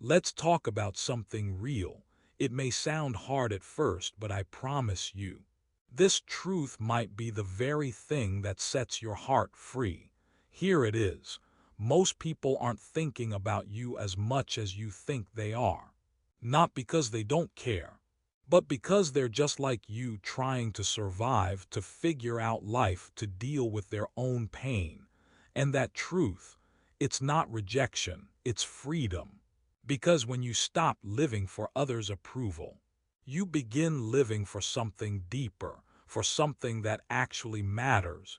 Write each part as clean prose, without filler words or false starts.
Let's talk about something real. It may sound hard at first, but I promise you, this truth might be the very thing that sets your heart free. Here it is. Most people aren't thinking about you as much as you think they are. Not because they don't care, but because they're just like you, trying to survive, to figure out life, to deal with their own pain. And that truth, it's not rejection, it's freedom. Because when you stop living for others' approval, you begin living for something deeper, for something that actually matters.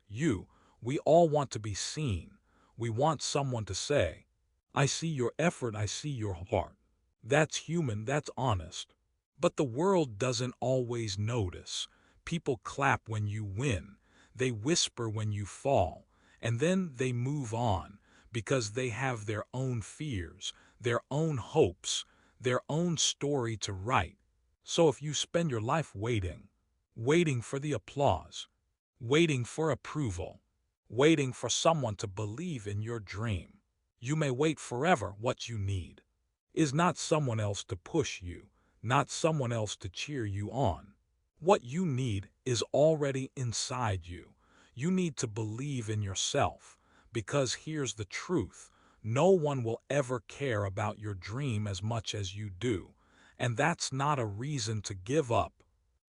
We all want to be seen. We want someone to say, I see your effort, I see your heart. That's human, that's honest. But the world doesn't always notice. People clap when you win, they whisper when you fall, and then they move on because they have their own fears, their own hopes, their own story to write. So if you spend your life waiting, waiting for the applause, waiting for approval, waiting for someone to believe in your dream, you may wait forever. What you need is not someone else to push you, not someone else to cheer you on. What you need is already inside you. You need to believe in yourself, because here's the truth. No one will ever care about your dream as much as you do. And that's not a reason to give up.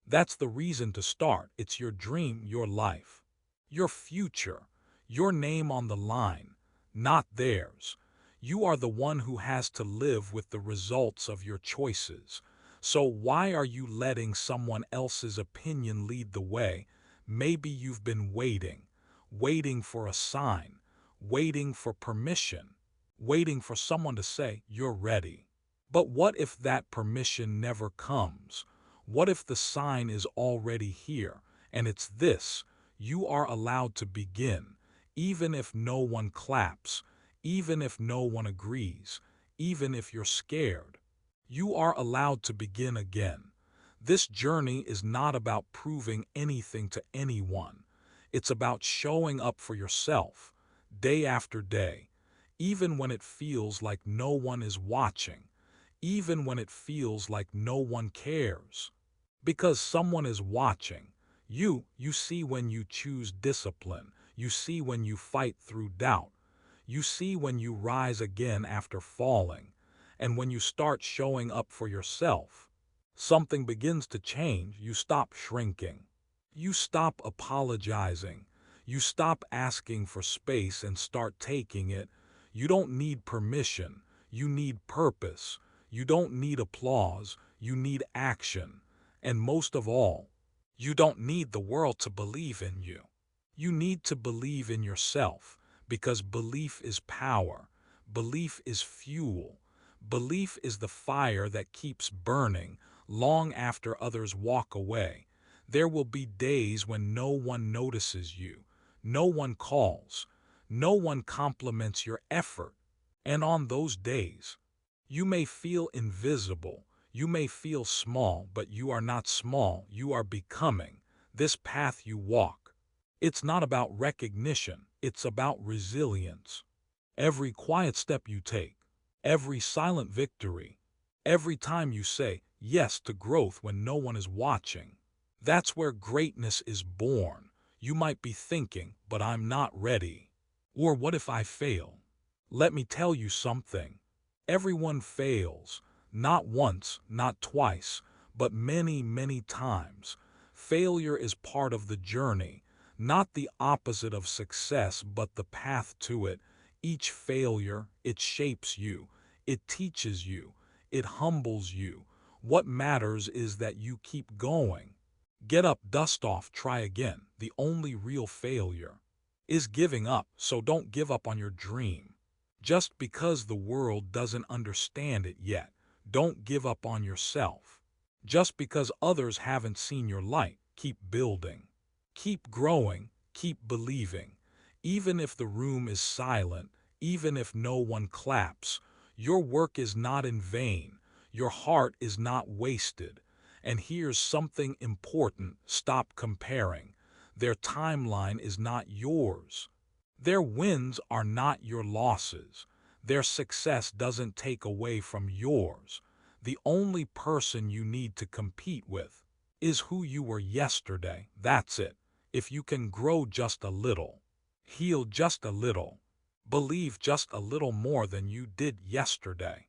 That's the reason to start. It's your dream, your life, your future, your name on the line, not theirs. You are the one who has to live with the results of your choices. So why are you letting someone else's opinion lead the way? Maybe you've been waiting, waiting for a sign, waiting for permission, waiting for someone to say, you're ready. But what if that permission never comes? What if the sign is already here, and it's this: you are allowed to begin, even if no one claps, even if no one agrees, even if you're scared. You are allowed to begin again. This journey is not about proving anything to anyone. It's about showing up for yourself, day after day, even when it feels like no one is watching, even when it feels like no one cares. Because someone is watching. You see when you choose discipline. You see when you fight through doubt. You see when you rise again after falling. And when you start showing up for yourself, something begins to change. You stop shrinking. You stop apologizing. You stop asking for space and start taking it. You don't need permission. You need purpose. You don't need applause. You need action. And most of all, you don't need the world to believe in you. You need to believe in yourself, because belief is power. Belief is fuel. Belief is the fire that keeps burning long after others walk away. There will be days when no one notices you, no one calls, no one compliments your effort. And on those days, you may feel invisible. You may feel small, but you are not small. You are becoming. This path you walk, it's not about recognition. It's about resilience. Every quiet step you take, every silent victory, every time you say yes to growth when no one is watching, that's where greatness is born. You might be thinking, but I'm not ready. Or what if I fail? Let me tell you something. Everyone fails. Not once, not twice, but many, many times. Failure is part of the journey, not the opposite of success, but the path to it. Each failure, it shapes you, it teaches you, it humbles you. What matters is that you keep going. Get up, dust off, try again. The only real failure is giving up, so don't give up on your dream. Just because the world doesn't understand it yet, don't give up on yourself. Just because others haven't seen your light, keep building. Keep growing, keep believing. Even if the room is silent, even if no one claps, your work is not in vain. Your heart is not wasted. And here's something important: stop comparing. Their timeline is not yours. Their wins are not your losses. Their success doesn't take away from yours. The only person you need to compete with is who you were yesterday. That's it. If you can grow just a little, heal just a little, believe just a little more than you did yesterday,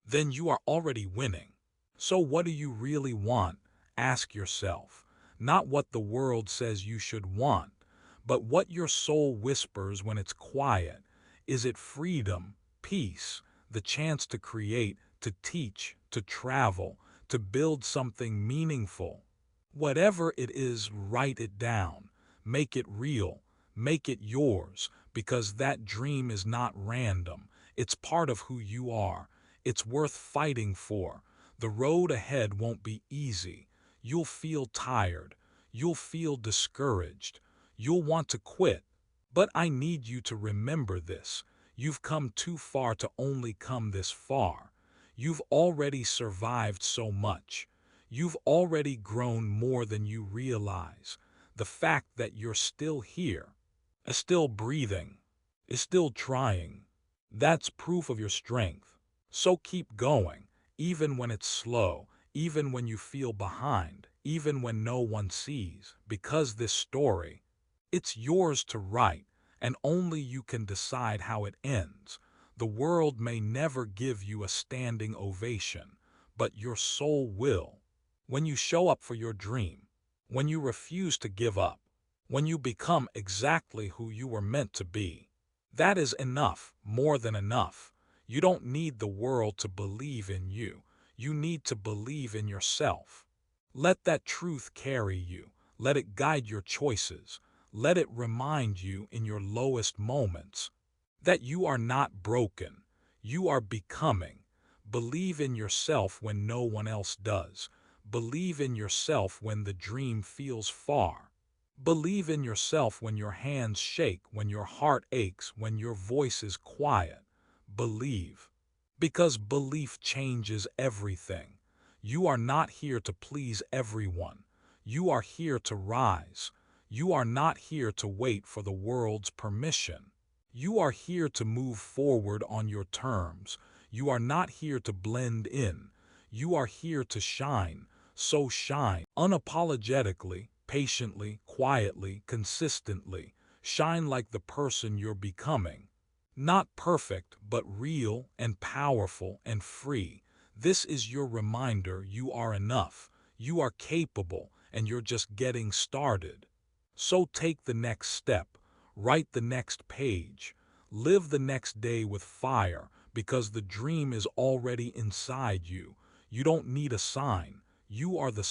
then you are already winning. So what do you really want? Ask yourself. Not what the world says you should want, but what your soul whispers when it's quiet. Is it freedom, peace, the chance to create, to teach, to travel, to build something meaningful? Whatever it is, write it down. Make it real. Make it yours, because that dream is not random. It's part of who you are. It's worth fighting for. The road ahead won't be easy. You'll feel tired. You'll feel discouraged. You'll want to quit. But I need you to remember this. You've come too far to only come this far. You've already survived so much. You've already grown more than you realize. The fact that you're still here, is still breathing, is still trying, that's proof of your strength. So keep going, even when it's slow, even when you feel behind, even when no one sees, because this story, it's yours to write, and only you can decide how it ends. The world may never give you a standing ovation, but your soul will. When you show up for your dream, when you refuse to give up, when you become exactly who you were meant to be, that is enough, more than enough. You don't need the world to believe in you. You need to believe in yourself. Let that truth carry you. Let it guide your choices. Let it remind you in your lowest moments that you are not broken. You are becoming. Believe in yourself when no one else does. Believe in yourself when the dream feels far. Believe in yourself when your hands shake, when your heart aches, when your voice is quiet. Believe. Because belief changes everything. You are not here to please everyone. You are here to rise. You are not here to wait for the world's permission. You are here to move forward on your terms. You are not here to blend in. You are here to shine. So shine unapologetically, patiently, quietly, consistently. Shine like the person you're becoming. Not perfect, but real and powerful and free. This is your reminder you are enough. You are capable, and you're just getting started. So take the next step. Write the next page. Live the next day with fire, because the dream is already inside you. You don't need a sign. You are the